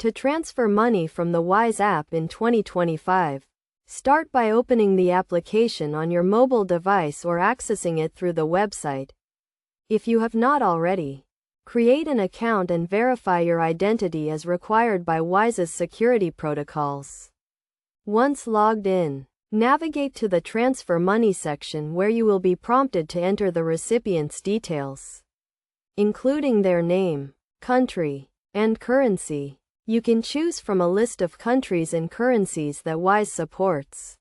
To transfer money from the Wise app in 2025, start by opening the application on your mobile device or accessing it through the website. If you have not already, create an account and verify your identity as required by Wise's security protocols. Once logged in, navigate to the Transfer Money section where you will be prompted to enter the recipient's details, including their name, country, and currency. You can choose from a list of countries and currencies that Wise supports.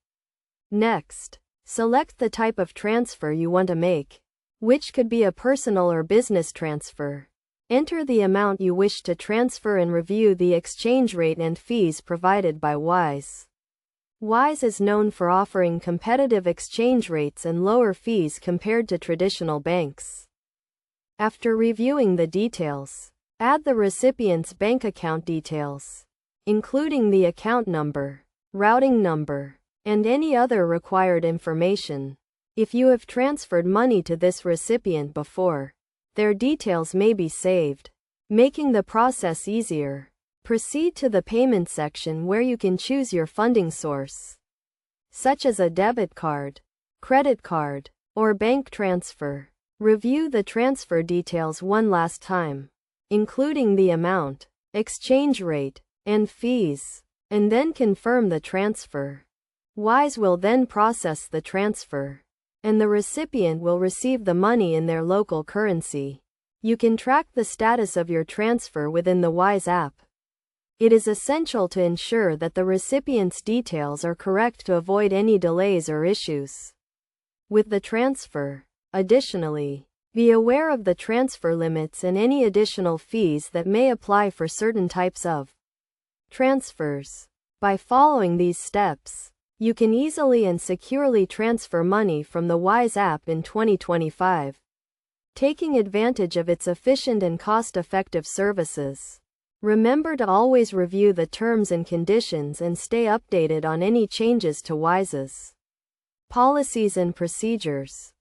Next, select the type of transfer you want to make, which could be a personal or business transfer. Enter the amount you wish to transfer and review the exchange rate and fees provided by Wise. Wise is known for offering competitive exchange rates and lower fees compared to traditional banks. After reviewing the details, add the recipient's bank account details, including the account number, routing number, and any other required information. If you have transferred money to this recipient before, their details may be saved, making the process easier. Proceed to the payment section where you can choose your funding source, such as a debit card, credit card, or bank transfer. Review the transfer details one last time, including the amount, exchange rate, and fees, and then confirm the transfer. Wise will then process the transfer, and the recipient will receive the money in their local currency. You can track the status of your transfer within the Wise app. It is essential to ensure that the recipient's details are correct to avoid any delays or issues with the transfer. Additionally, be aware of the transfer limits and any additional fees that may apply for certain types of transfers. By following these steps, you can easily and securely transfer money from the Wise app in 2025, taking advantage of its efficient and cost-effective services. Remember to always review the terms and conditions and stay updated on any changes to Wise's policies and procedures.